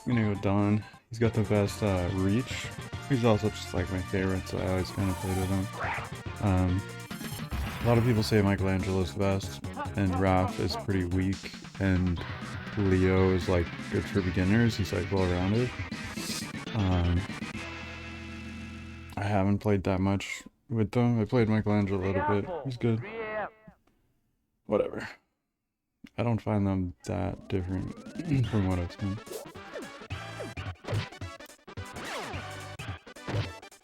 I'm gonna go Don. He's got the best reach. He's also just like my favorite, so I always kind of played with him. A lot of people say Michelangelo's the best, and Raph is pretty weak, and Leo is like good for beginners. He's like well-rounded. I haven't played that much with them. I played Michelangelo a little bit. He's good. Whatever. I don't find them that different from what I've seen.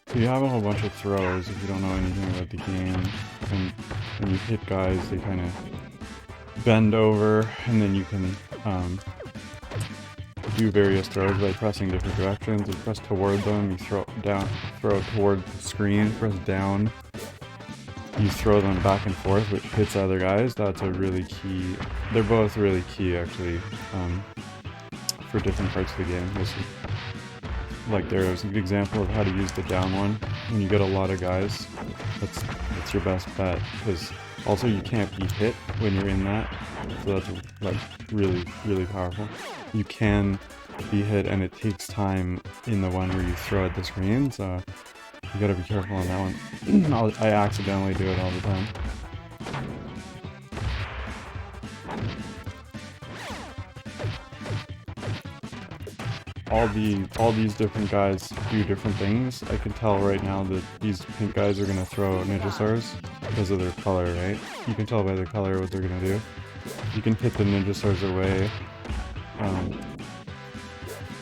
So you have a whole bunch of throws if you don't know anything about the game, and when you hit guys, they kind of bend over, and then you can do various throws by pressing different directions. You press toward them, you throw toward the screen, press down, you throw them back and forth, which hits other guys. That's a really key. They're both really key, actually, for different parts of the game. Like there's an example of how to use the down one. When you get a lot of guys, that's your best bet, because also you can't be hit when you're in that, so that's like really, really powerful. You can be hit, and it takes time in the one where you throw at the screen, so you gotta be careful on that one. I accidentally do it all the time. All these different guys do different things. I can tell right now that these pink guys are gonna throw ninja stars because of their color, right? You can tell by their color what they're gonna do. You can hit the ninja stars away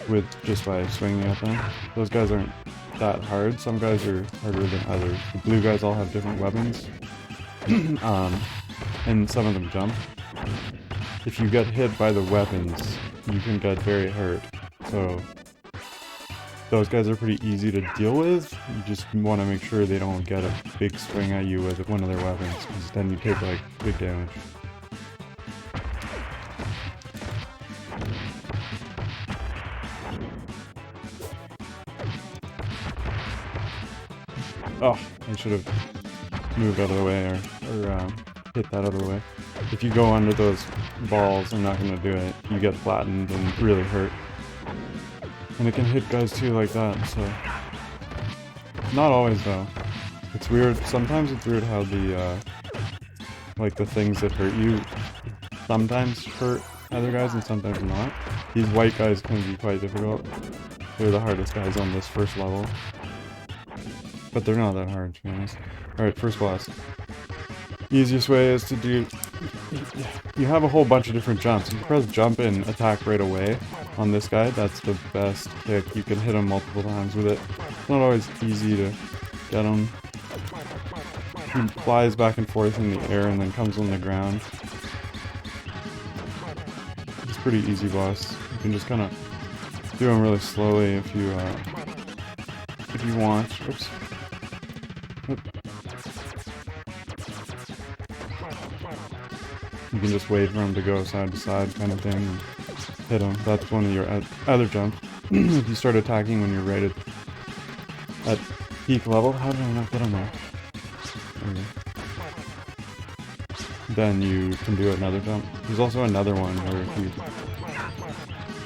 with just by swinging at them. Those guys aren't that hard. Some guys are harder than others. The blue guys all have different weapons, and some of them jump. If you get hit by the weapons, you can get very hurt. So those guys are pretty easy to deal with. You just want to make sure they don't get a big swing at you with one of their weapons, because then you take like big damage. Oh, I should have moved out of the way, or hit that out of the way. If you go under those balls, I'm not going to do it. You get flattened and really hurt. And it can hit guys too like that, so... Not always though. It's weird, sometimes it's weird how the, like the things that hurt you sometimes hurt other guys and sometimes not. These white guys can be quite difficult. They're the hardest guys on this first level. But they're not that hard, to be honest. Alright, first boss. Easiest way is to do... You have a whole bunch of different jumps. You can press jump and attack right away on this guy. That's the best kick. You can hit him multiple times with it. It's not always easy to get him. He flies back and forth in the air and then comes on the ground. It's a pretty easy boss. You can just kind of do him really slowly if you want. Oops. You can just wait for him to go side to side kind of thing and hit him. That's one of your other jumps. If you start attacking when you're right at peak level, how did I not get on there? Okay. Then you can do another jump. There's also another one where if you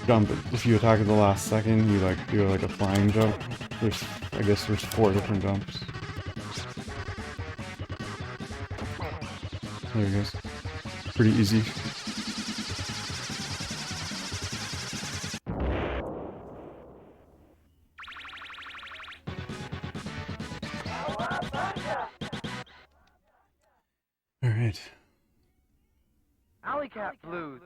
jump, if you attack at the last second, you like do like a flying jump. I guess there's 4 different jumps. There he goes. Pretty easy. Alright. Alley Cat Blues.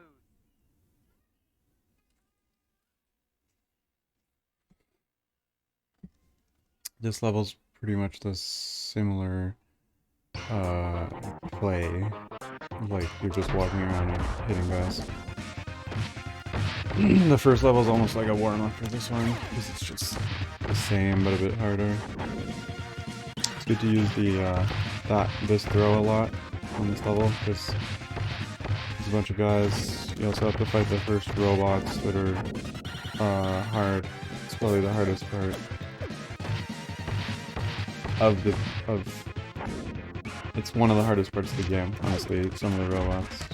This level's pretty much the similar play. Like, you're just walking around and hitting guys. The first level's almost like a warm-up for this one, because it's just the same, but a bit harder. It's good to use this throw a lot on this level, because there's a bunch of guys. You also have to fight the first robots that are hard. It's probably the hardest part it's one of the hardest parts of the game, honestly, some of the robots.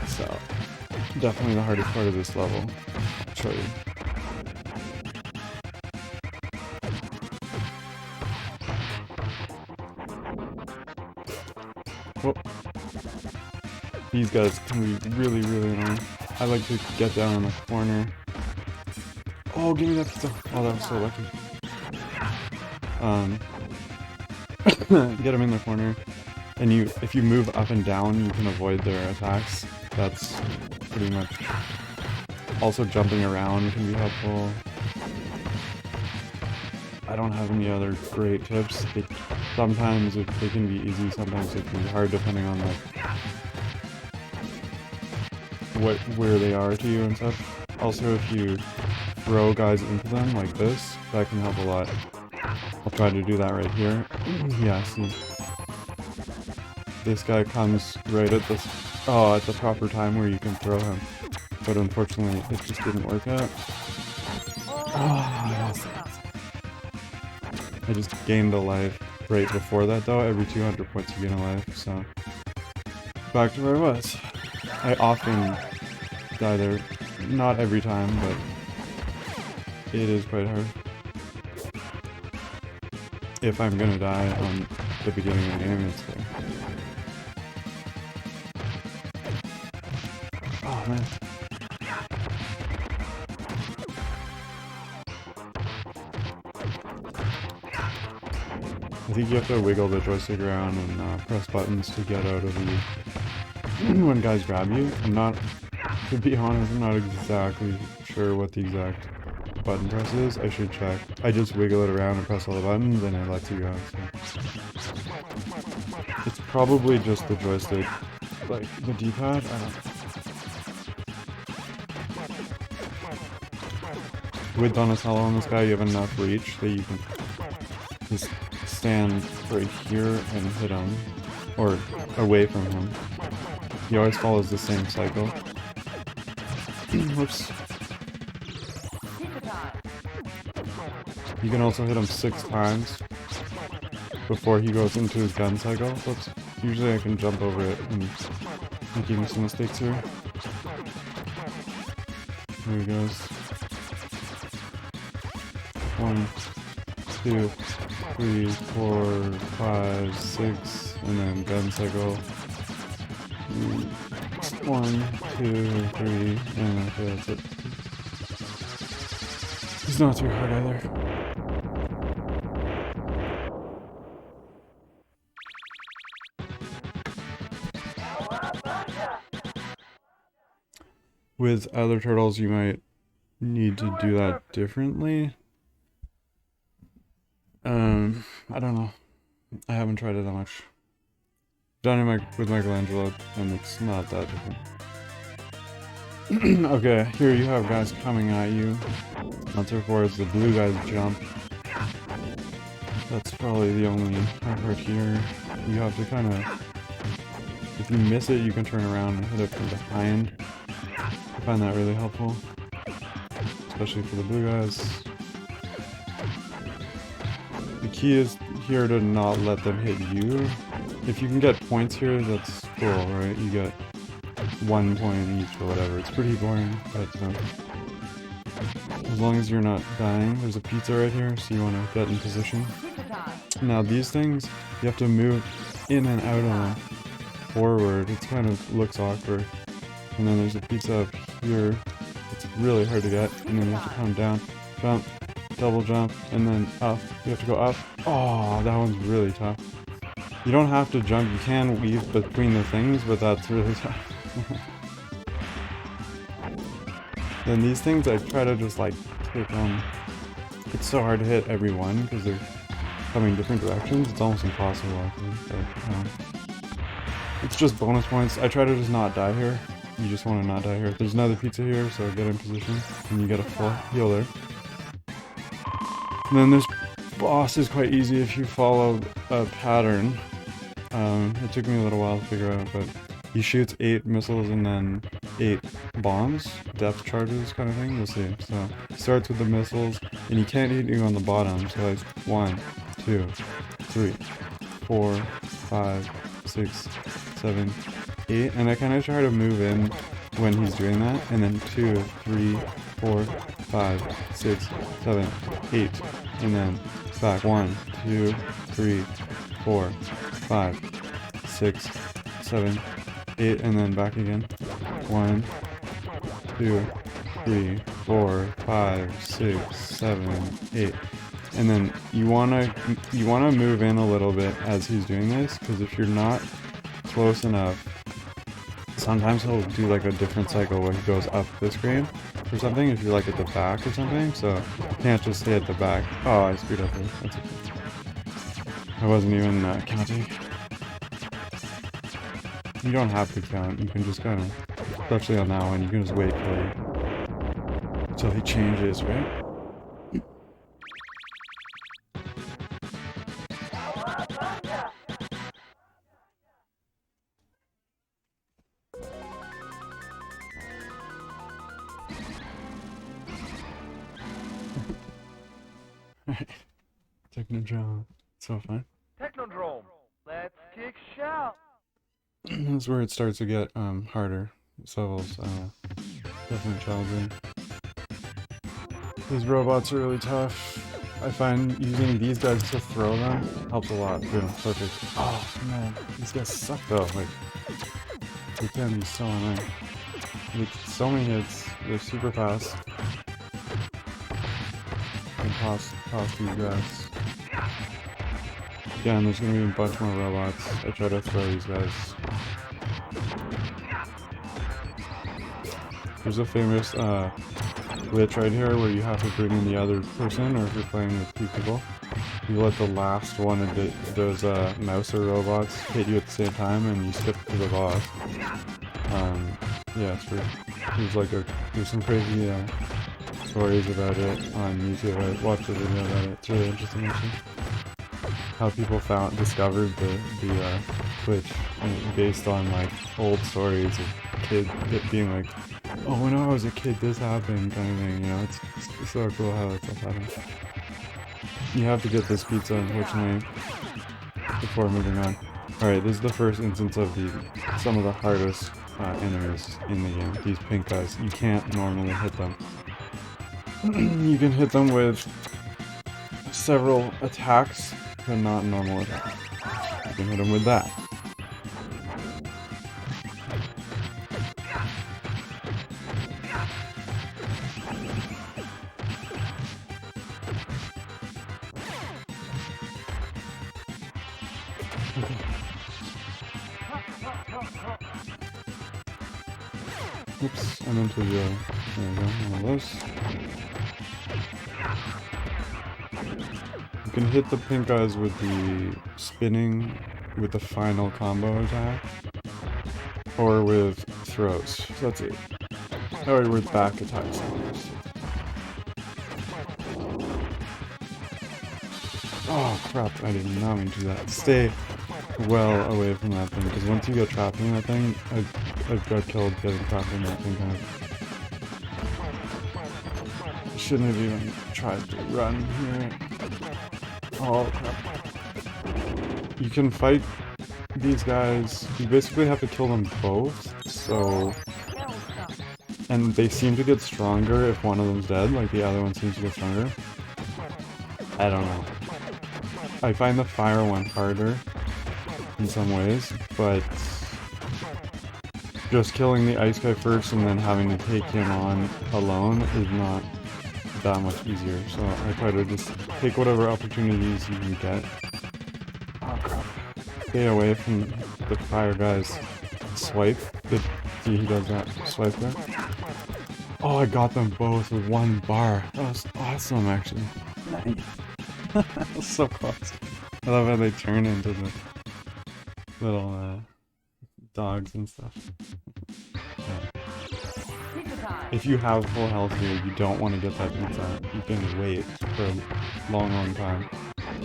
So, definitely the hardest part of this level. show you. Whoop. These guys can be really, really annoying. I like to get down in the corner. Oh, give me that pizza. Oh, that was so lucky. Get them in the corner. And if you move up and down, you can avoid their attacks. That's pretty much... Also, jumping around can be helpful. I don't have any other great tips. Sometimes they can be easy, sometimes it can be hard depending on like where they are to you and stuff. Also, if you throw guys into them like this, that can help a lot. I'll try to do that right here. Yeah, see. This guy comes right at the proper time where you can throw him. But unfortunately, it just didn't work out. Oh, I just gained a life right before that though. Every 200 points you gain a life, so... Back to where I was. I often die there. Not every time, but... It is quite hard. If I'm gonna die on the beginning of the game, it's there. Oh man. I think you have to wiggle the joystick around and press buttons to get out of the... when guys grab you. To be honest, I'm not exactly sure what the exact button press is. I should check. I just wiggle it around and press all the buttons and it lets you go, so... It's probably just the joystick, like the D-pad, I don't know. With Donatello on this guy, you have enough reach that you can just stand right here and hit him, or away from him. He always follows the same cycle. Whoops. You can also hit him 6 times before he goes into his gun cycle. Whoops. Usually I can jump over it and making some mistakes here. There he goes. 1, 2, 3, 4, 5, 6, and then gun cycle. 1, 2, 3, and okay, that's it. It's not too hard either. With other turtles, you might need to do that differently. I don't know. I haven't tried it that much. Done it with Michelangelo, and it's not that different. Okay, here you have guys coming at you. Answer for is the blue guys jump. That's probably the only part here. You have to kind of... If you miss it, you can turn around and hit it from behind. I find that really helpful. Especially for the blue guys. The key is here to not let them hit you. If you can get points here, that's cool, right? You get 1 point each or whatever. It's pretty boring, but as long as you're not dying. There's a pizza right here, so you want to get in position. Now these things, you have to move in and out of them forward. It kind of looks awkward. And then there's a pizza up here. It's really hard to get. And then you have to come down, jump, double jump, and then up. You have to go up. Oh, that one's really tough. You don't have to jump. You can weave between the things, but that's really tough. Then these things, I try to just like take on. It's so hard to hit every one because they're coming different directions. It's almost impossible, I think. But, it's just bonus points. I try to just not die here. You just want to not die here. There's another pizza here, so get in position, and you get a full heal there. And then this boss is quite easy if you follow a pattern. It took me a little while to figure out, but he shoots 8 missiles and then 8 bombs, depth charges kind of thing. You'll see. So he starts with the missiles, and he can't hit you on the bottom. So it's 1, 2, 3, 4, 5, 6, 7, 8, and I kind of try to move in when he's doing that, and then 2, 3, 4, 5, 6, 7, 8, and then back 1, 2, 3, 4, 5, 6, 7, 8, and then back again. 1, 2, 3, 4, 5, 6, 7, 8. And then you wanna move in a little bit as he's doing this, because if you're not close enough, sometimes he'll do like a different cycle where he goes up the screen or something if you're like at the back or something, so you can't just stay at the back. Oh, I screwed up there. That's okay. I wasn't even counting. You don't have to count, you can just kind of, especially on that one, you can just wait till he changes, right? Technodrome. So fun. Technodrome. Let's kick shout. That's where it starts to get harder. This level's definitely challenging. These robots are really tough. I find using these guys to throw them helps a lot. Boom, perfect. Oh man, these guys suck though. Like, they can be so annoying. Like, so many hits. They're super fast. And toss these guys. Again, there's gonna be a bunch more robots. I try to throw these guys. There's a famous glitch right here where you have to bring in the other person, or if you're playing with 2 people, you let the last one of those mouser robots hit you at the same time, and you skip to the boss. Yeah, it's pretty. There's some crazy stories about it on YouTube. I watched a video about it. It's really interesting actually. How people discovered the glitch based on like old stories of kids being like, oh, when I was a kid this happened, kind of thing, you know. It's so cool how that stuff happens. You have to get this pizza, unfortunately, before moving on. Alright, this is the first instance of some of the hardest enemies in the game. These pink guys. You can't normally hit them. You can hit them with several attacks, but not normal attacks. You can hit them with that. Oops, I meant to there we go, one of those. You can hit the pink guys with the spinning, with the final combo attack, or with throws. So that's it. Or with back attacks. Oh crap, I did not mean to do that. Stay well away from that thing, because once you get trapped in that thing, I've got killed getting trapped in that thing kind of. Shouldn't have even tried to run here. Oh crap. You can fight these guys, you basically have to kill them both, so... And they seem to get stronger if one of them's dead, like the other one seems to get stronger. I don't know. I find the fire one harder in some ways, but just killing the ice guy first and then having to take him on alone is not that much easier, so I try to just take whatever opportunities you can get. Oh crap. Stay away from the fire guy's swipe. See, he does that swipe there. Oh, I got them both with 1 bar. That was awesome, actually. Nice. That was so close. I love how they turn into the little dogs and stuff. Yeah. If you have full health here, you don't want to get that pizza. You can wait for a long, long time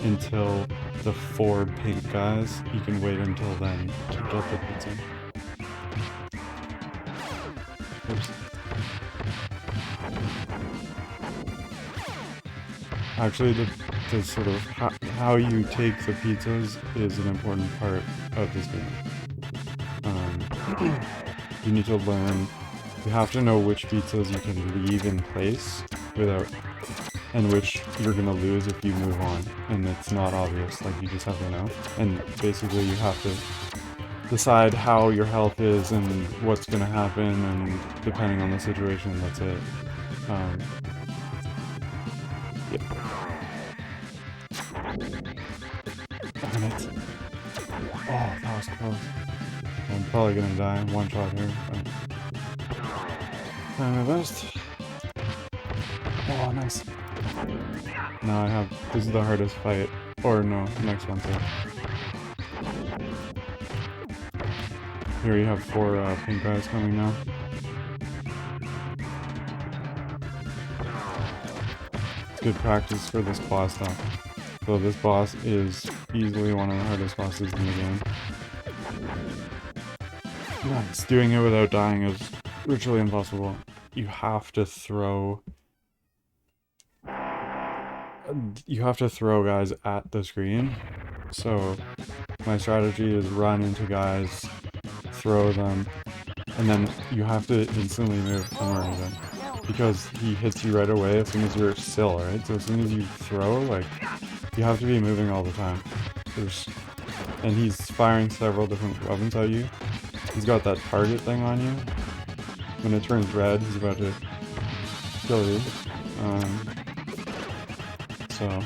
until the 4 pink guys. You can wait until then to get the pizza. Oops. Actually, the sort of how you take the pizzas is an important part of this game. You need to learn You have to know which pizzas you can leave in place without, and which you're gonna lose if you move on. And it's not obvious, like you just have to know. And basically you have to decide how your health is and what's gonna happen, and depending on the situation, that's it. Yep. Darn it. Oh, that was close. I'm probably gonna die. One shot here. But trying my best. Oh, nice. Now I have. This is the hardest fight. Or no, next one's it. Here you have 4 pink guys coming now. It's good practice for this boss though. So this boss is easily one of the hardest bosses in the game. Nice. Doing it without dying is virtually impossible. You have to throw... guys at the screen. So my strategy is run into guys, throw them, and then you have to instantly move for no reason. Because he hits you right away as soon as you're still, right? So as soon as you throw, like, you have to be moving all the time. And he's firing several different weapons at you. He's got that target thing on you. When it turns red, he's about to kill you. So,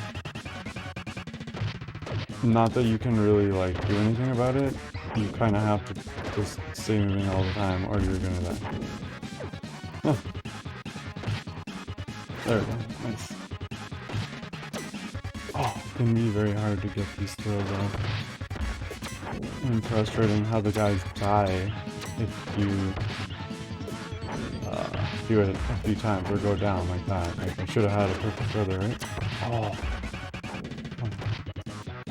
not that you can really, like, do anything about it. You kind of have to just stay moving all the time, or you're gonna die. Huh. There we go. Nice. Oh, it can be very hard to get these throws off. And frustrating how the guys die if you do it a few times or go down like that. Like, I should have had a perfect throw there, right? Oh.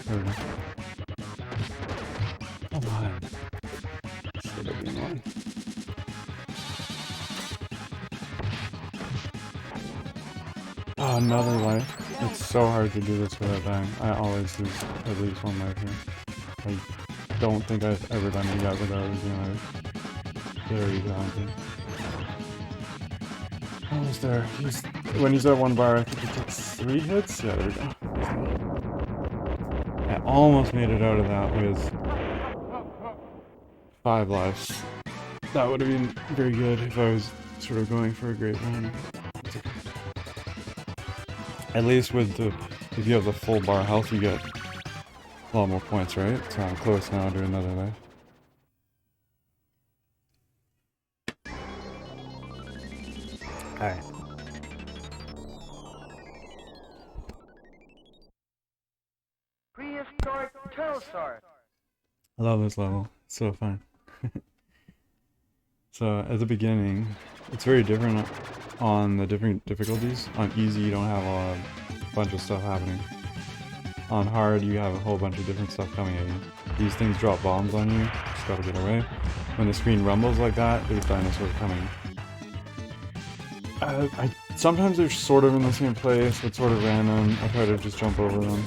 There we go. Come on. Should have been one. Oh, another life. It's so hard to do this without dying. I always lose at least one life here. I don't think I've ever done it yet without losing a life. Very talented. Almost there. When he's at 1 bar, I think it takes 3 hits? Yeah, there we go. I almost made it out of that with 5 lives. That would have been very good if I was sort of going for a great run. At least with the, if you have the full bar health, you get a lot more points, right? So I'm close now to another life. Alright. Prehistoric pterosaur. I love this level. It's so fun. So at the beginning, it's very different on the different difficulties. On easy, you don't have a bunch of stuff happening. On hard, you have a whole bunch of different stuff coming at you. These things drop bombs on you, just gotta get away. When the screen rumbles like that, there's dinosaurs coming. Sometimes they're sort of in the same place, but sort of random. I try to just jump over them.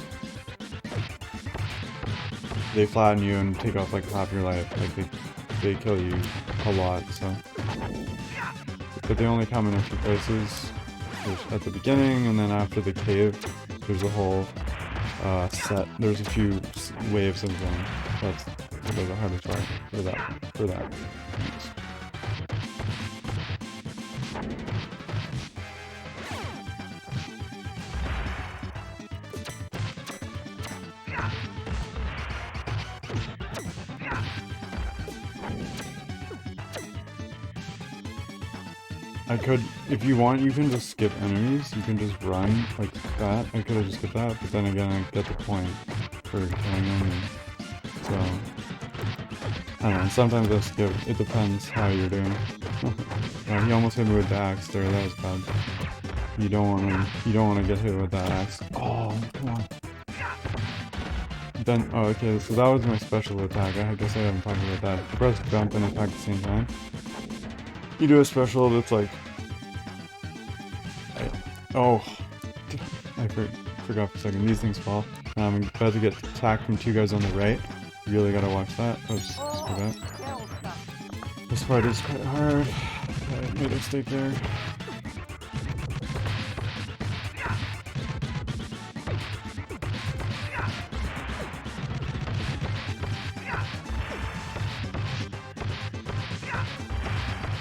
They flatten you and take off like half your life. Like they kill you a lot, so. But they only come in a few places. There's at the beginning, and then after the cave, there's a whole set. There's a few waves of them. That's the hardest part for that. I could, if you want, you can just skip enemies. You can just run like that. I could have just skipped that, but then again, I get the point for killing them. And so, I don't know. Sometimes I skip. It depends how you're doing. Yeah, he almost hit me with the axe there. That was bad. You don't want to get hit with that axe. Oh, come on. Then, oh, okay. So that was my special attack. I guess I haven't talked about that. Press jump and attack at the same time. You do a special that's like... I forgot for a second. These things fall. I'm about to get attacked from 2 guys on the right. You really gotta watch that. Oh, just forgot. This part is quite hard. Okay, made a mistake there.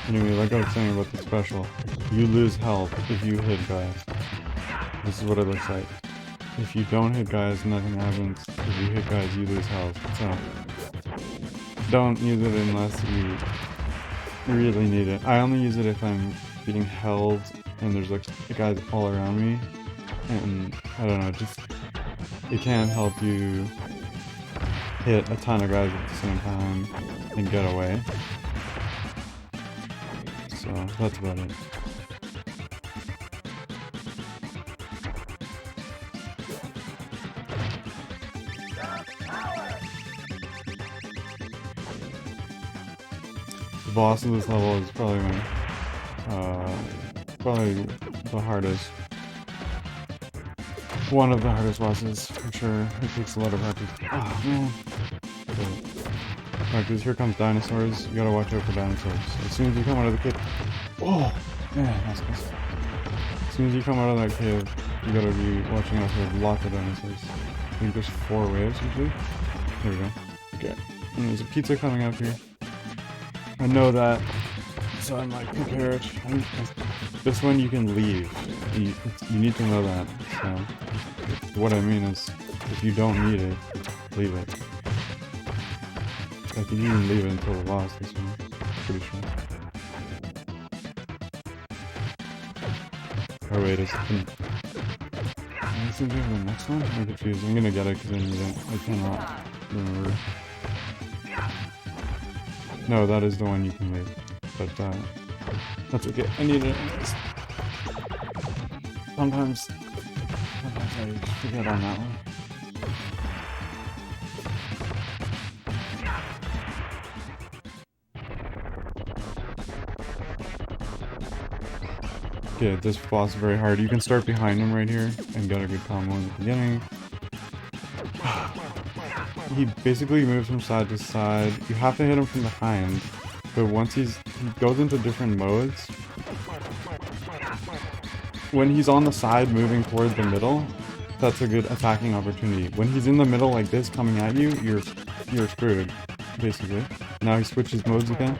Anyway, like I was saying about the special, you lose health if you hit guys. This is what it looks like. If you don't hit guys, nothing happens. If you hit guys, you lose health. So, don't use it unless you really need it. I only use it if I'm being held and there's like guys all around me. And, I don't know, just, it can help you hit a ton of guys at the same time and get away. So, that's about it. The boss of this level is probably the hardest. One of the hardest bosses, for sure. It takes a lot of practice. Oh, man. Practice. Here comes dinosaurs. You gotta watch out for dinosaurs. As soon as you come out of the cave... Oh! Man, that's close. As soon as you come out of that cave, you gotta be watching out for lots of dinosaurs. I think there's 4 waves, usually. There we go. Okay. And there's a pizza coming up here. I know that, so I'm like prepared. This one you can leave. You need to know that. So what I mean is, if you don't need it, leave it. I think you can leave it until the boss. This one, pretty sure. Oh wait, is it the next one? I'm confused. I'm gonna get it because I need it. I cannot remember. No, that is the one you can leave, but that's okay. I need it. Sometimes I forget on that one. Okay, this boss is very hard. You can start behind him right here and get a good combo in the beginning. He basically moves from side to side. You have to hit him from behind, but once he goes into different modes. When he's on the side moving towards the middle, that's a good attacking opportunity. When he's in the middle like this coming at you, you're screwed, basically. Now he switches modes again.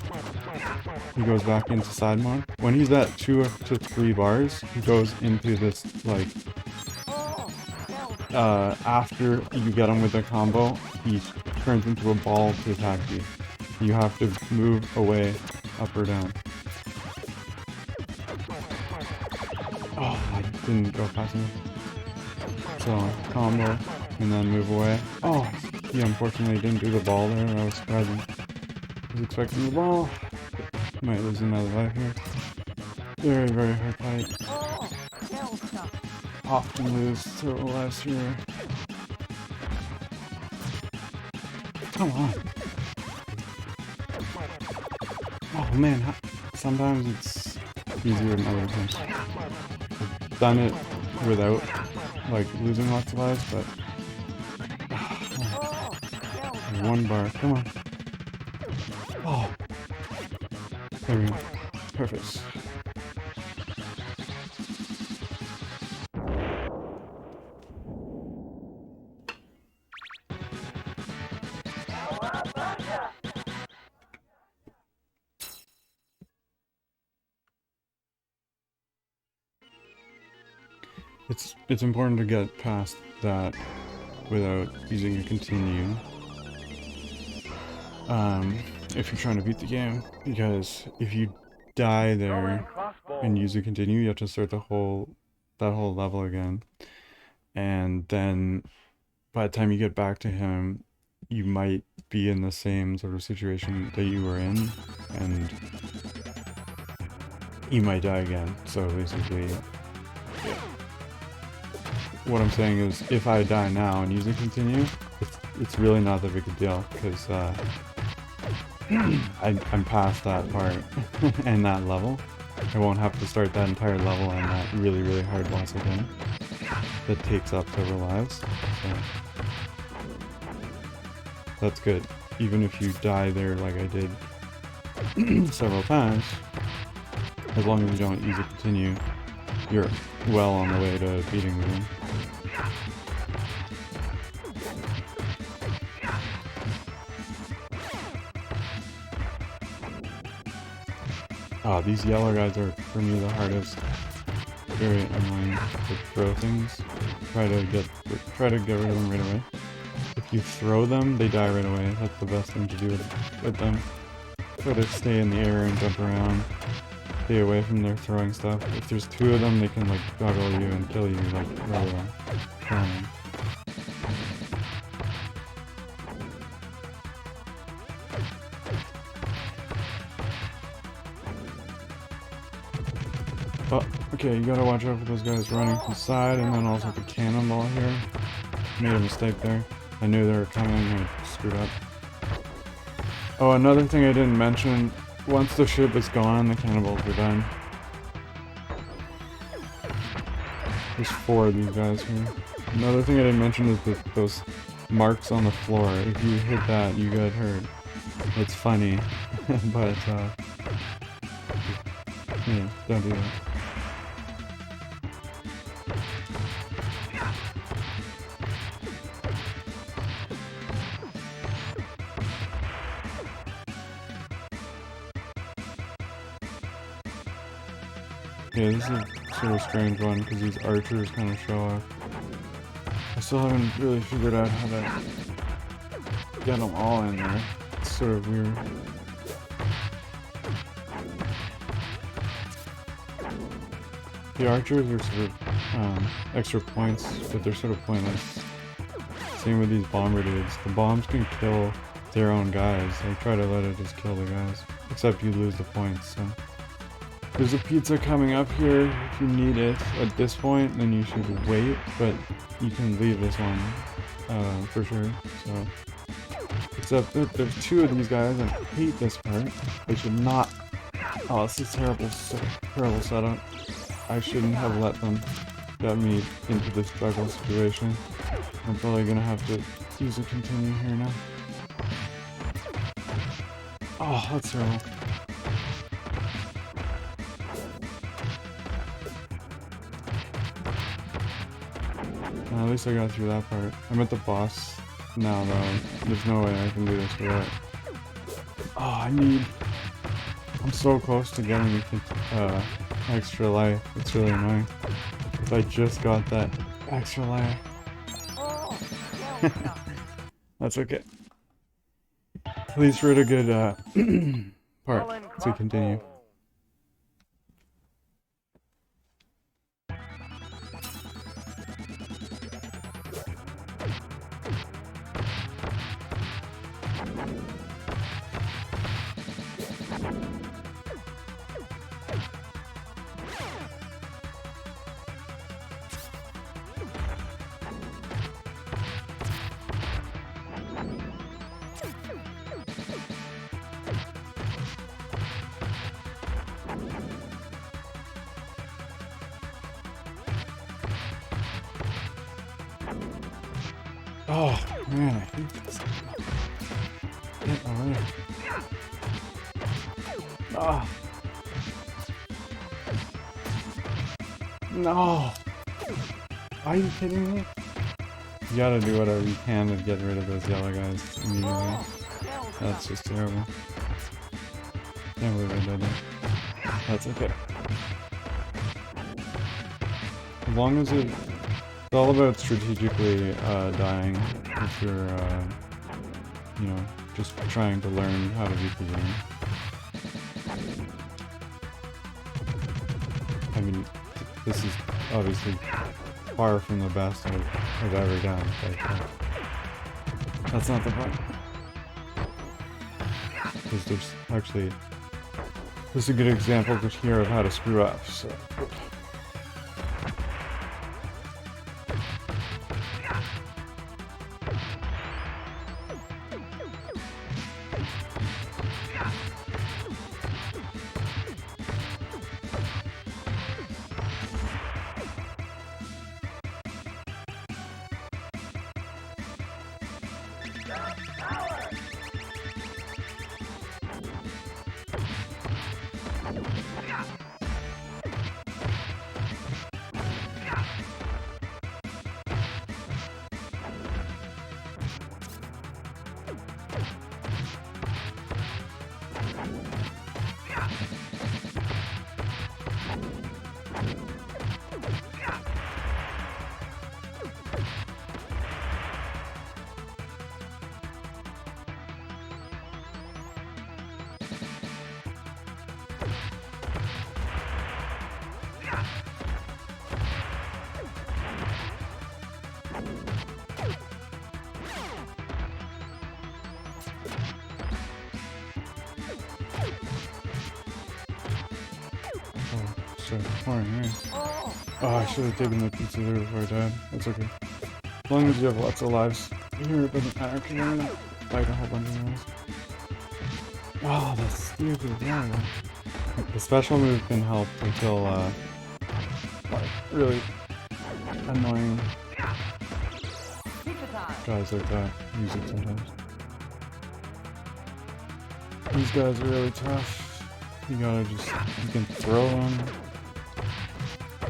He goes back into side mode. When he's at 2 to 3 bars, he goes into this, like, after you get him with a combo, he turns into a ball to attack you. You have to move away, up or down. Oh, I didn't go fast enough. So, combo, and then move away. Oh, he unfortunately didn't do the ball there. I was surprising. I was expecting the ball. Might lose another life here. Very, very hard fight. Often lose to the last year. Come on. Oh man, sometimes it's easier than other times. I've done it without, like, losing lots of lives, but... One bar, come on. Oh. There we go. Perfect. It's important to get past that without using a continue. If you're trying to beat the game, because if you die there and use a continue, you have to start that whole level again. And then by the time you get back to him, you might be in the same sort of situation that you were in, and you might die again. So basically, what I'm saying is, if I die now and use a continue, it's really not that big a deal, because I'm past that part and that level. I won't have to start that entire level on that really, really hard boss again that takes up several lives. So that's good. Even if you die there like I did several times, As long as you don't use a continue, you're well on the way to beating the game. Ah, these yellow guys are, for me, the hardest. Very annoying to throw things. Try to get rid of them right away. If you throw them, they die right away. That's the best thing to do with them. Try to stay in the air and jump around. Stay away from their throwing stuff. If there's two of them, they can like juggle you and kill you like really well. Oh, okay, you gotta watch out for those guys running from the side, and then also the cannonball here. Made a mistake there. I knew they were coming and I screwed up. Oh, another thing I didn't mention, once the ship is gone, the cannonballs are done. There's 4 of these guys here. Another thing I didn't mention is those marks on the floor. If you hit that, you get hurt. It's funny, but yeah, don't do that. Yeah, this is a sort of strange one because these archers kind of show off. I still haven't really figured out how to get them all in there. It's sort of weird. The archers are sort of extra points, but they're sort of pointless. Same with these bomber dudes. The bombs can kill their own guys. I try to let it just kill the guys. Except you lose the points, so. There's a pizza coming up here if you need it at this point, then you should wait, but you can leave this one for sure. So, except that there's 2 of these guys, and I hate this part. They should not. Oh, this is terrible setup. I shouldn't have let them get me into this juggle situation. I'm probably gonna have to use a continue here now. Oh, that's terrible. At least I got through that part. I'm at the boss now though. There's no way I can do this without. Oh, I'm so close to getting extra life. It's really annoying. If I just got that extra life. That's okay. At least we're at a good part to continue. Oh, man, I hate this. Get away. Oh. No. Are you kidding me? You gotta do whatever you can to get rid of those yellow guys immediately. That's just terrible. Can't believe I did that. That's okay. As long as it's all about strategically dying if you're, you know, just trying to learn how to beat the game. I mean, this is obviously far from the best I've ever done, but that's not the point. Because there's actually, this is a good example just here of how to screw up, so. Oh, started pouring here. Oh, I should have taken the pizza there before I died. That's okay. As long as you have lots of lives here, it doesn't matter because I'm gonna fight a whole bunch of those. Oh, that's stupid. Yeah. The special move can help to kill, like, really annoying guys like that. Use it sometimes. These guys are really tough. You gotta just, you can throw them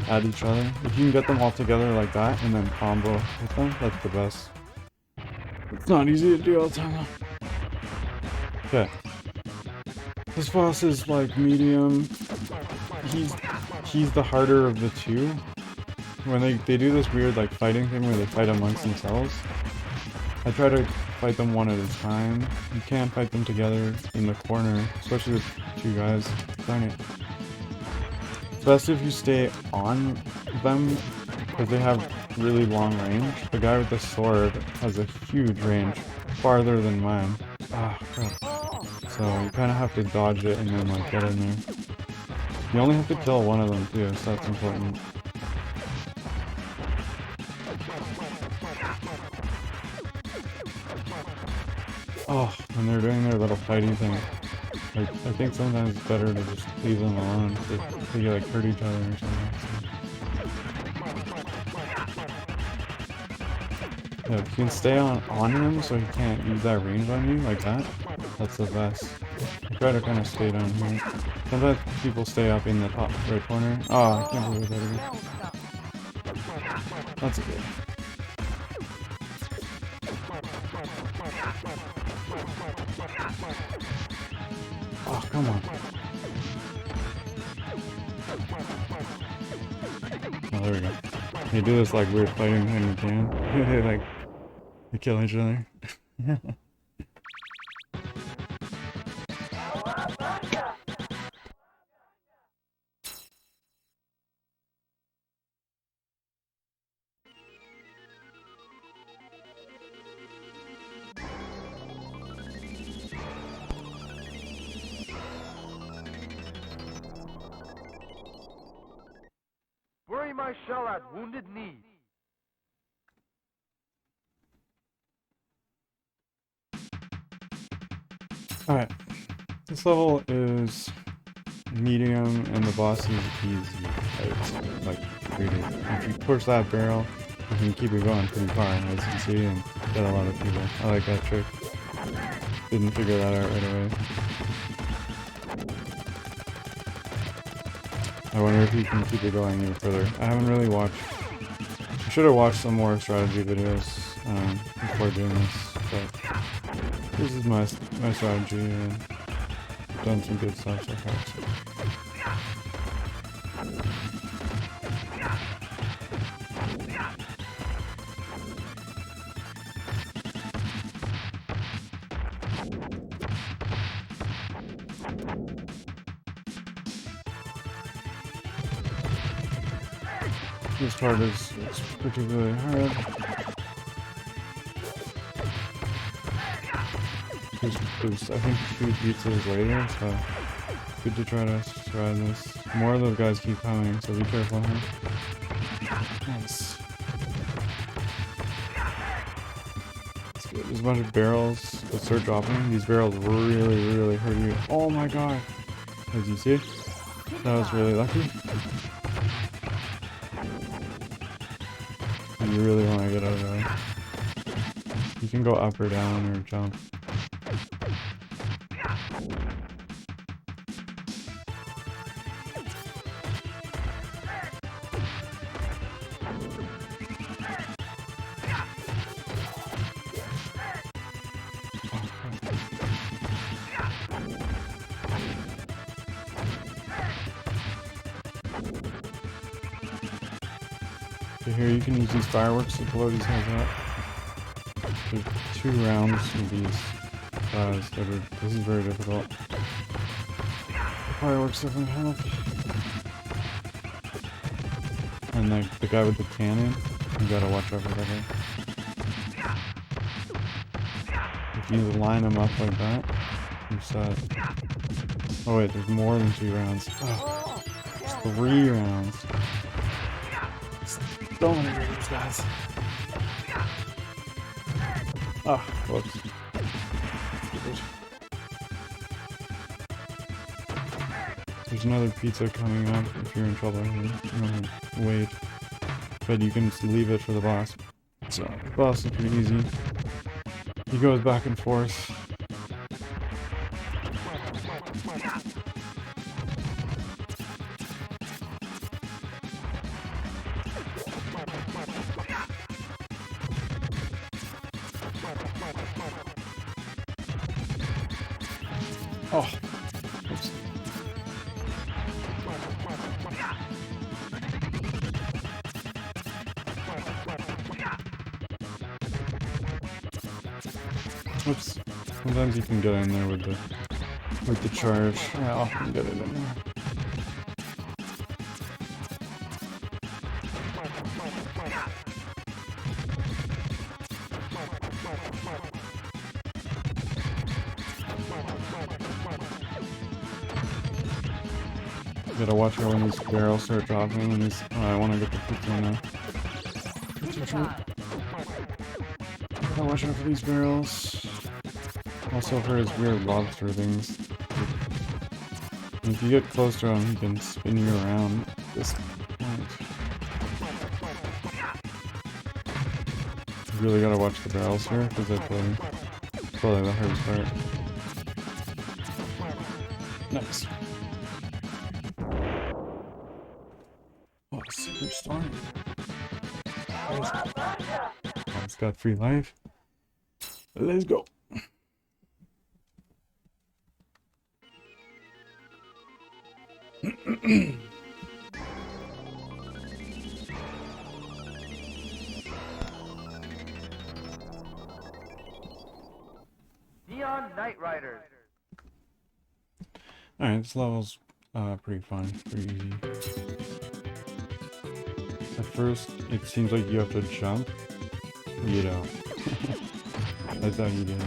at each other. If you can get them all together like that and then combo with them, that's the best. It's not easy to do all the time though. Okay. This boss is like medium. He's the harder of the two. When they do this weird like fighting thing where they fight amongst themselves, I try to fight them one at a time. You can't fight them together in the corner, especially with two guys. Darn it. It's best if you stay on them because they have really long range. The guy with the sword has a huge range, farther than mine. Ah, crap. So you kind of have to dodge it and then like get in there. You only have to kill one of them too, so that's important. Oh, when they're doing their little fighting thing, like, I think sometimes it's better to just leave them alone if they like hurt each other or something. So. Yeah, if you can stay on him so he can't use that range on you like that, that's the best. I try to kind of stay down here. Sometimes people stay up in the top right corner. Oh, I can't believe that again. That's okay. Oh, come on. Oh, there we go. They do this like weird fighting thing again. They kill each other. Bury my shell at Wounded Knee. Alright. This level is medium and the boss is easy. It's like really, if you push that barrel, you can keep it going pretty far, as you can see, and get a lot of people. I like that trick. Didn't figure that out right away. I wonder if you can keep it going even further. I haven't really watched... I should have watched some more strategy videos before doing this, but this is my strategy, and I've done some good stuff so far. So. This part is particularly hard. There's I think 2 pizzas later, so good to try this. More of those guys keep coming, so be careful here. Nice. That's good. There's a bunch of barrels that start dropping. These barrels really hurt you. Oh my god! As you see, that was really lucky. You really want to get out of there. You can go up or down or jump. So here you can use these fireworks to blow these guys up. There's 2 rounds of these guys that are, this is very difficult. The fireworks definitely help. And the guy with the cannon, you gotta watch out for that guy. If you line them up like that, you're set. Oh wait, there's more than 2 rounds. Oh, it's 3 rounds. So many of these guys. Ah, whoops. There's another pizza coming up if you're in trouble. You wanna wait. But you can just leave it for the boss. So, the boss is pretty easy. He goes back and forth. Oh. Oops. Oops. Sometimes you can get in there with the charge. I often get it in there. Gotta watch out when these barrels start dropping and these. Oh, I wanna get the pizza now. Gotta watch out for these barrels. Also for his weird lobster things. And if you get close to him, he can spin you around at this point. You really gotta watch the barrels here, because that's probably the hardest part. Nice. Oh, super storm. It's got free life. Let's go. Neon Knight Riders. Alright, this level's pretty fun, pretty easy. At first, it seems like you have to jump. You don't. That's how you do it.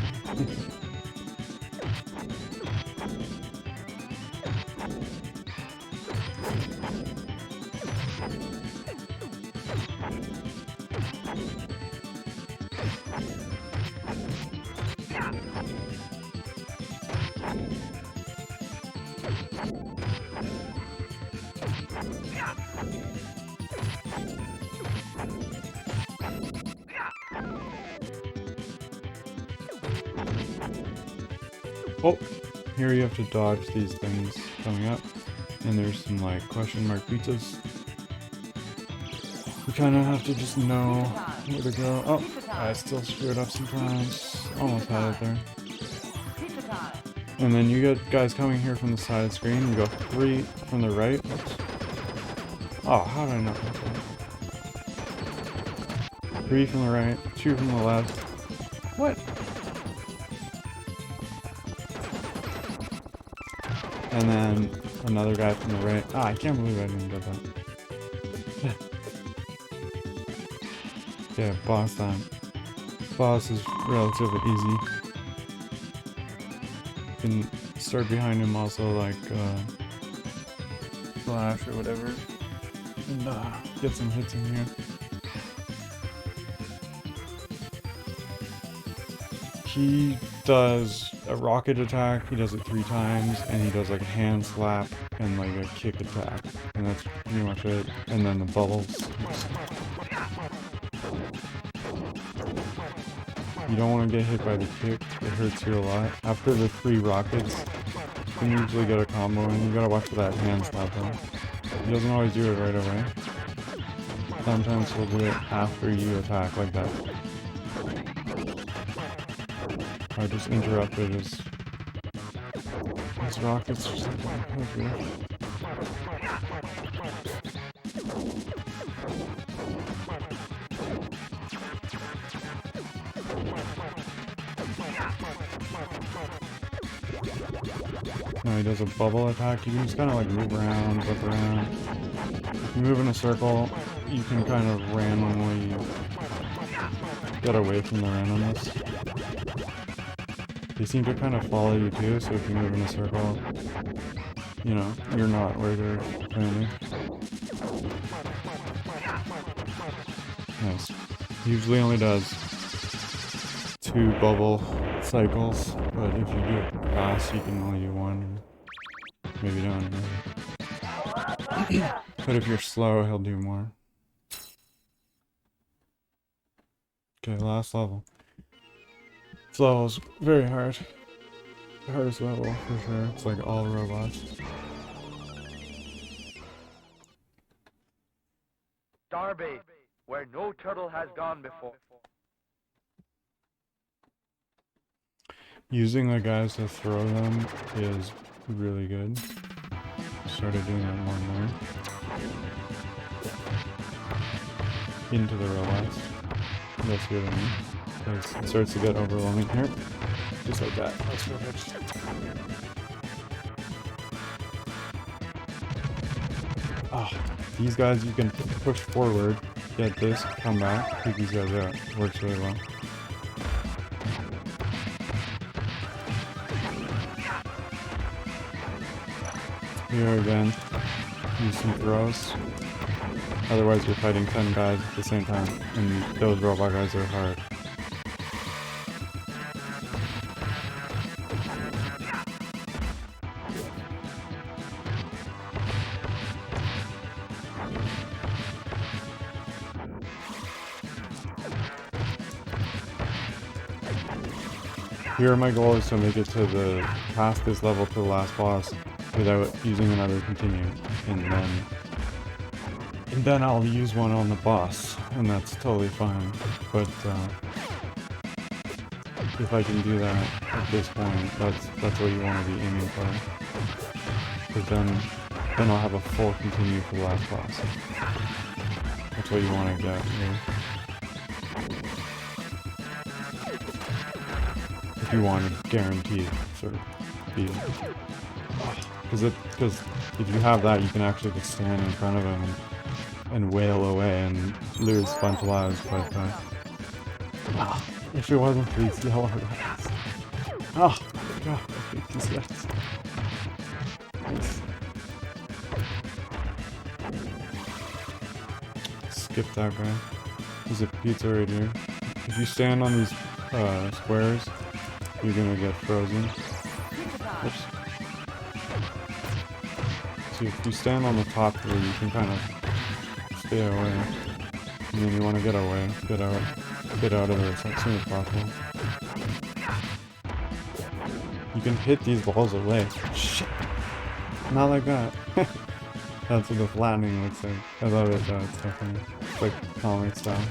Oh, here you have to dodge these things coming up, and there's some like question mark pizzas. You kind of have to just know where to go. Oh, I still screwed up sometimes. Almost had it there. And then you get guys coming here from the side of the screen. You go 3 from the right. Oops. Oh, how did I not catch that? 3 from the right, 2 from the left. What? And then another guy from the right. Ah, I can't believe I didn't get that. Yeah, boss time. Boss is relatively easy. You can start behind him also, like, Flash or whatever. And, get some hits in here. He does a rocket attack, he does it 3 times, and he does like a hand slap and like a kick attack. And that's pretty much it. And then the bubbles. You don't want to get hit by the kick, it hurts you a lot. After the 3 rockets, you can usually get a combo, and you gotta watch for that hand slap though. He doesn't always do it right away. Sometimes he'll do it after you attack like that. I just interrupted his rockets or something. That was weird. No, he does a bubble attack. You can just kind of like move around, look around. you move in a circle, you can kind of randomly get away from the randomness. They seem to kind of follow you too, so if you move in a circle, you know, you're not where they're planning. Nice. Usually only does 2 bubble cycles, but if you do it fast, you can only do 1. Maybe don't. Maybe. But if you're slow, he'll do more. Okay, last level. This level is very hard. The hardest level, for sure. It's like all robots. Starbase, where no turtle has gone before. Using the guys to throw them is really good. Started doing that more and more. Into the robots. You'll see what I mean. Because it starts to get overwhelming here. Just like that. That's perfect. Oh, these guys you can push forward, get this, come back, take these guys out. Works really well. Here again, use some throws. Otherwise you're fighting 10 guys at the same time, and those robot guys are hard. Here my goal is to make it to the past this level to the last boss without using another continue, and then I'll use one on the boss, and that's totally fine. But if I can do that at this point, that's what you want to be aiming for. Because then I'll have a full continue for the last boss. That's what you want to get here. If you want to guarantee sort of beat it. Because if you have that, you can actually just stand in front of him and wail away and lose a bunch of lives quite fast. Ah, if it wasn't for these yellow guys. Oh, God, I hate these guys. Nice. Skip that guy. There's a pizza right here. If you stand on these squares, you're gonna get frozen. Oops. So if you stand on the top here, you can kind of stay away. And then you want to get away, get out of there as soon as possible. You can hit these balls away. Shit! Not like that. That's what the flattening looks like. I love it though, it's so funny. It's like comic style.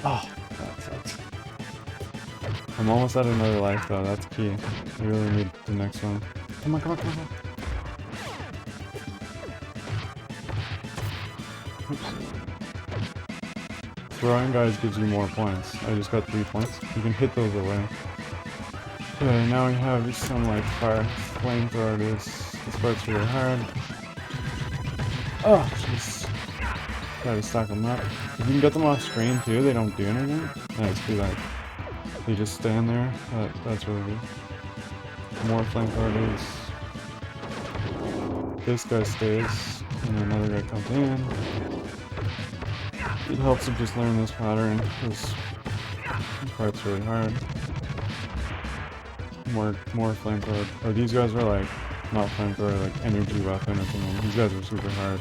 Oh, that sucks. I'm almost at another life though, that's key. I really need the next one. Come on, come on, come on. Oops. Throwing guys gives you more points. I just got 3 points. You can hit those away. Okay, now we have some like flamethrowers. This part's really hard. Oh, jeez. Gotta stack them up. If you can get them off screen too, they don't do anything. Nice, do that. They just stand there. That's really good. More flamethrowers. This guy stays, and another guy comes in. It helps to just learn this pattern, because this part's really hard. More flamethrower. Or these guys are like, not flamethrower, like energy weapon or something. These guys are super hard.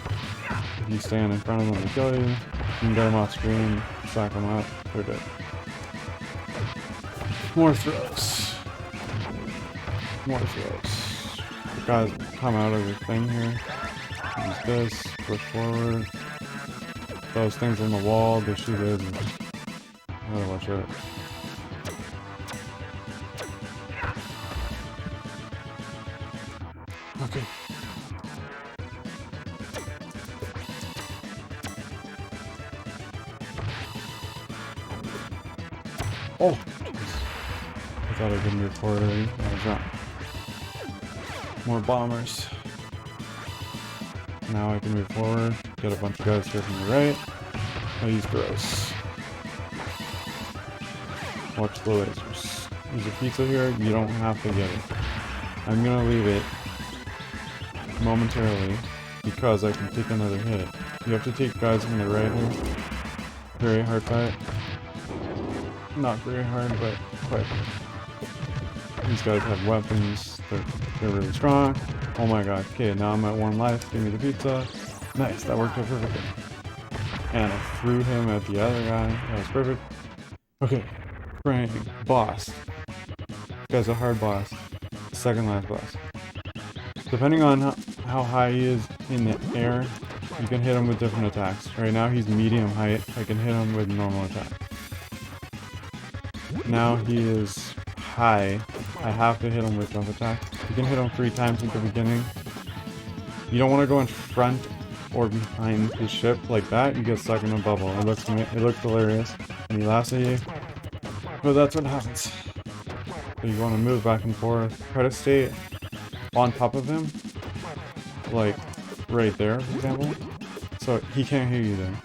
If you stand in front of them, they kill you. You can get them off screen, stack them up, they're dead. More throws. More throws. The guys come out of the thing here. Use this, push forward. Those things on the wall, they shoot it. Gotta watch out. Okay. Oh! Jeez. I thought I couldn't move forward already. That was wrong. More bombers. Now I can move forward, get a bunch of guys here from the right. Oh, he's gross. Watch the lasers. There's a pizza here, you don't have to get it. I'm gonna leave it momentarily because I can take another hit. You have to take guys from the right here. Very hard fight. Not very hard, but quite. These guys have weapons. They're really strong. Oh my god. Okay, now I'm at 1 life. Give me the pizza. Nice, that worked out perfectly. And I threw him at the other guy. That was perfect. Okay, Frank, boss. This guy's a hard boss. Second last boss. Depending on how high he is in the air, you can hit him with different attacks. Right now he's medium height. I can hit him with normal attack. Now he is high. I have to hit him with jump attack. You can hit him 3 times at the beginning. You don't want to go in front or behind his ship like that. You get stuck in a bubble. It looks hilarious, and he laughs at you. But that's what happens. So you want to move back and forth. Try to stay on top of him, like right there, for example. So he can't hear you then.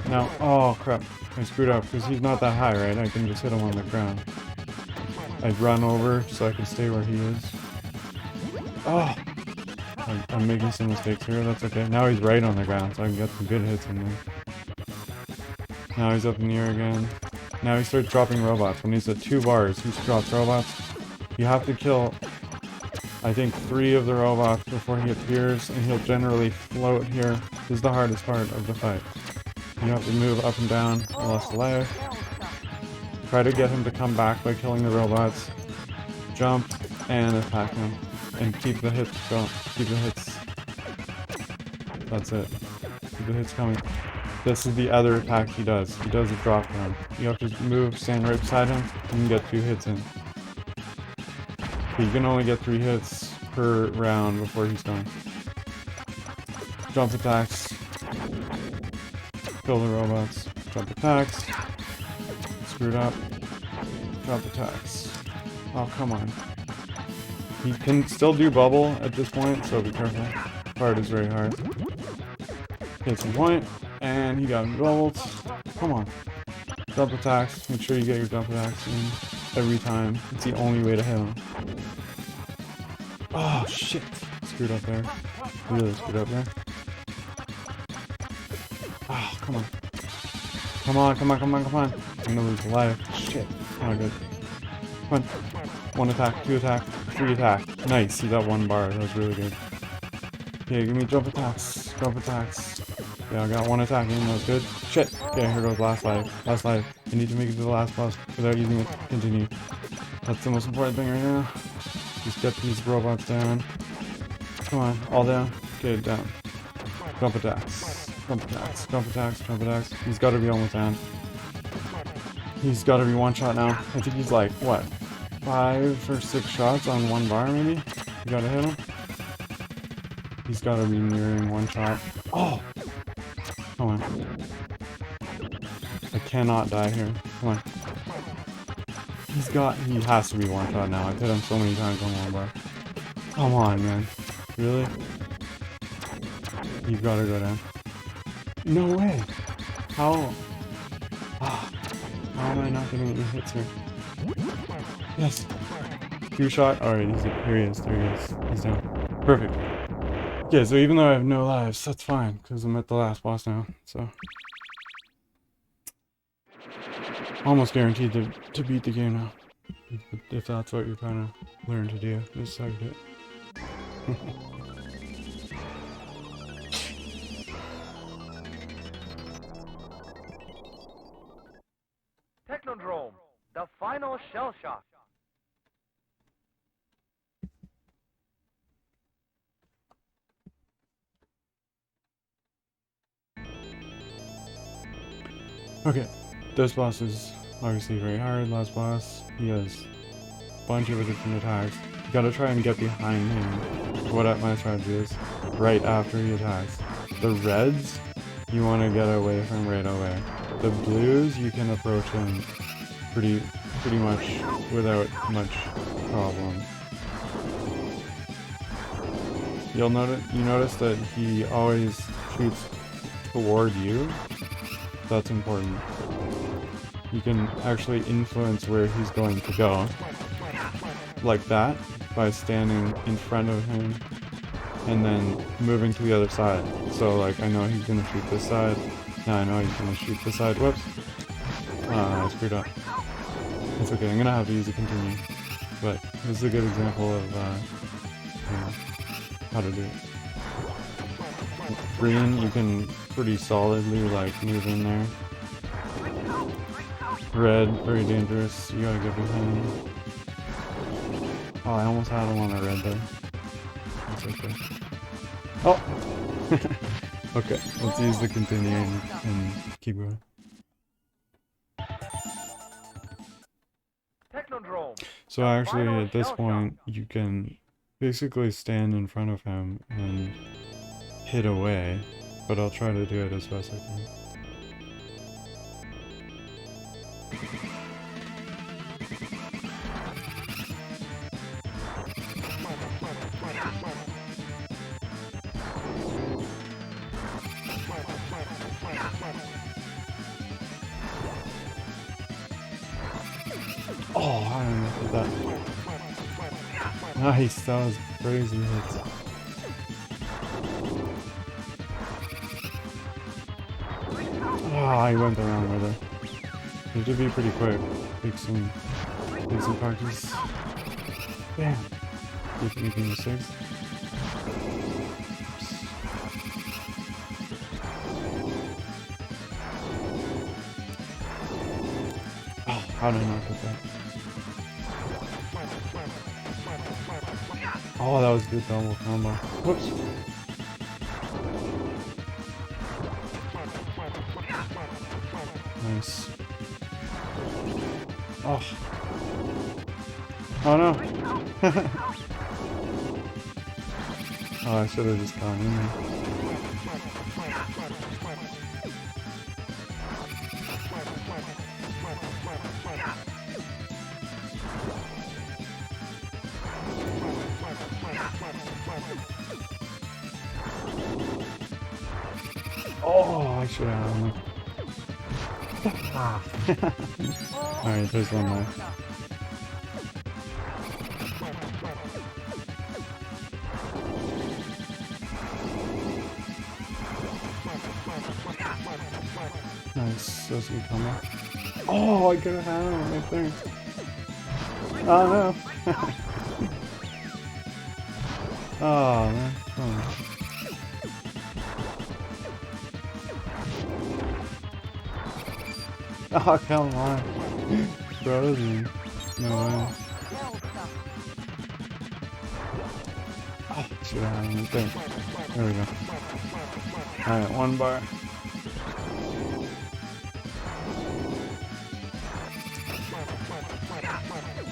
Now, oh crap, I screwed up because he's not that high, right? I can just hit him on the ground. I'd run over so I can stay where he is. Oh! I'm making some mistakes here, that's okay. Now he's right on the ground, so I can get some good hits in there. Now he's up in the air again. Now he starts dropping robots. When he's at 2 bars, he drops robots. You have to kill, I think, 3 of the robots before he appears, and he'll generally float here. This is the hardest part of the fight. You have to move up and down, left to left. Try to get him to come back by killing the robots. Jump and attack him. And keep the hits going. Keep the hits. That's it. Keep the hits coming. This is the other attack he does. He does a drop down. You have to move, stand right beside him, and get 2 hits in. But you can only get 3 hits per round before he's done. Jump attacks. Kill the robots. Jump attacks. Screwed up. Jump attacks. Oh, come on. He can still do bubble at this point, so be careful. Part is very hard. Okay, some point, and he got bubbled. Come on. Jump attacks. Make sure you get your jump attacks in every time. It's the only way to hit him. Oh, shit. Screwed up there. Really screwed up there. Oh, come on. Come on, come on, come on, come on. I'm gonna lose life. Shit. Oh, good. Come on. 1 attack, 2 attack, 3 attack. Nice, he got 1 bar. That was really good. Okay, give me jump attacks. Jump attacks. Yeah, I got 1 attack in. That was good. Shit. Okay, here goes last life. Last life. I need to make it to the last boss without using it to continue. That's the most important thing right now. Just get these robots down. Come on, all down. Get it down. Jump attacks. Jump attacks. Jump attacks. Jump attacks. He's got to be almost down. He's got to be 1 shot now. I think he's like, what? 5 or 6 shots on 1 bar, maybe? You gotta hit him? He's gotta be nearing 1 shot. Oh! Come on. I cannot die here. Come on. He has to be 1 shot now. I've hit him so many times on 1 bar. Come on, man. Really? You've gotta go down. No way! How? How am I not getting any hits here? Yes! 2 shot. Alright, here he is. There he is. He's down. Perfect. Yeah, so even though I have no lives, that's fine, because I'm at the last boss now, so. Almost guaranteed to beat the game now. If that's what you're trying to learn to do, just suck it. Technodrome, the final shell shock. Okay, this boss is obviously very hard. Last boss, he has a bunch of different attacks. You gotta try and get behind him. What my strategy is, right after he attacks. The reds, you want to get away from right away. The blues, you can approach him pretty much without much problem. you notice that he always shoots toward you. That's important. You can actually influence where he's going to go. Like that, by standing in front of him and then moving to the other side. So like I know he's gonna shoot this side. Now I know he's gonna shoot this side. Whoops. I screwed up. It's okay, I'm gonna have to use a continue. But this is a good example of you know, how to do it. Green, you can pretty solidly like move in there. Red, very dangerous. You gotta get behind. Oh, I almost had him on a red there. That's okay. Oh! Okay, let's use the continue and keep going. Technodrome. So actually, at this point, you can basically stand in front of him and hit away, but I'll try to do it as best I can. Oh, I don't know if that. Nice, that was crazy hits. Oh, he went the wrong way there. It should be pretty quick. Take some practice. Damn. Keep making mistakes. Oh, how did I not get that? Oh, that was a good double combo. Whoops. Nice. Oh. Oh no. Oh, I should have just gone in there. Oh, I should have. Ah. Alright, there's one more. Nice, that's a good combo. Oh, I could have had him right there. Oh no. Oh man, come on. Oh, come on. Frozen. No way. Oh, should have had him right there. There we go. Alright, one bar.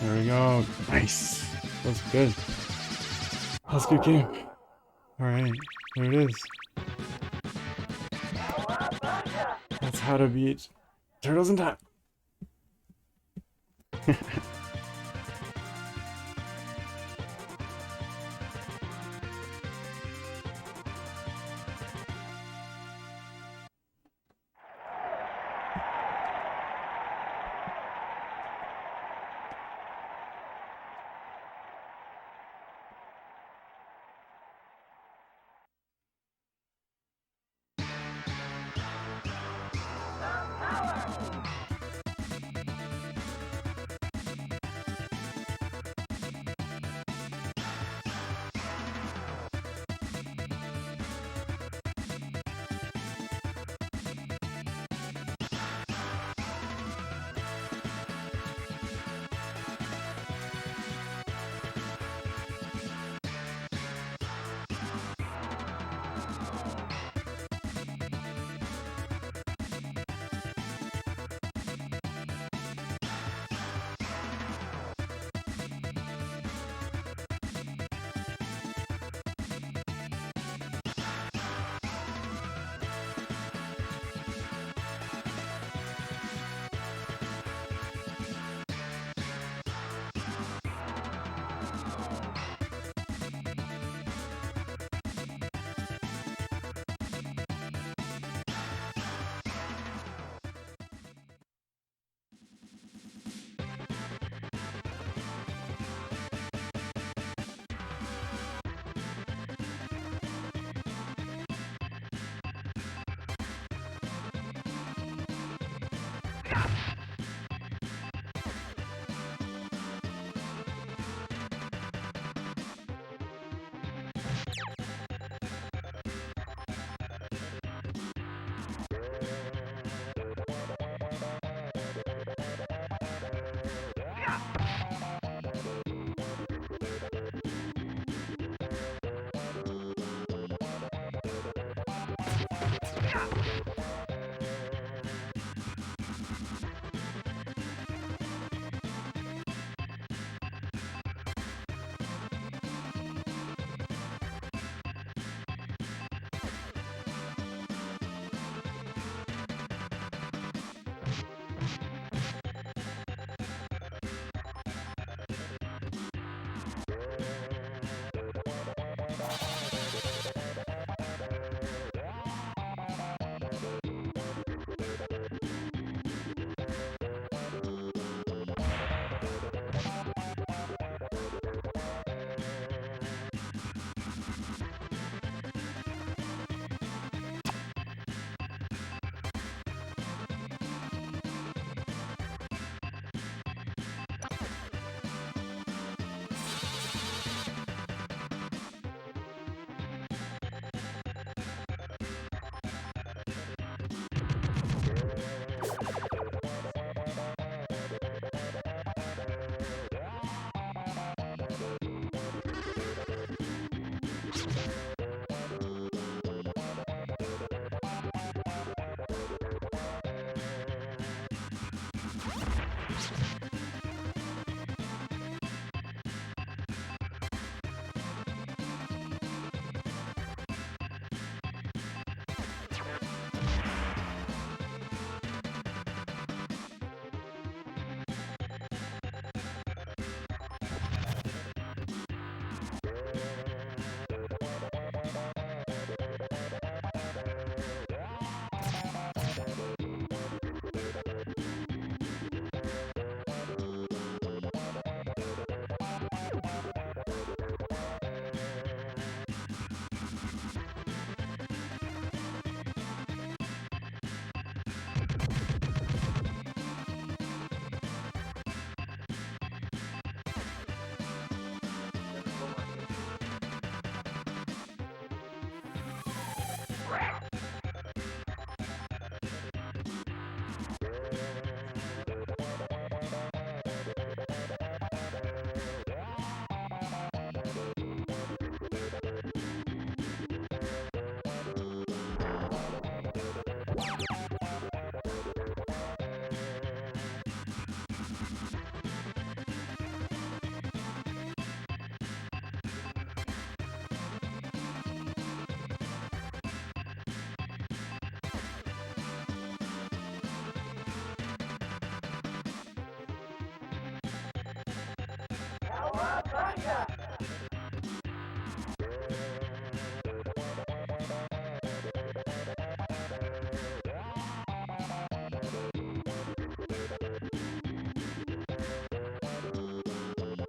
There we go. Nice. That's good. That's a good game. Alright, there it is. That's how to beat Turtles in Time.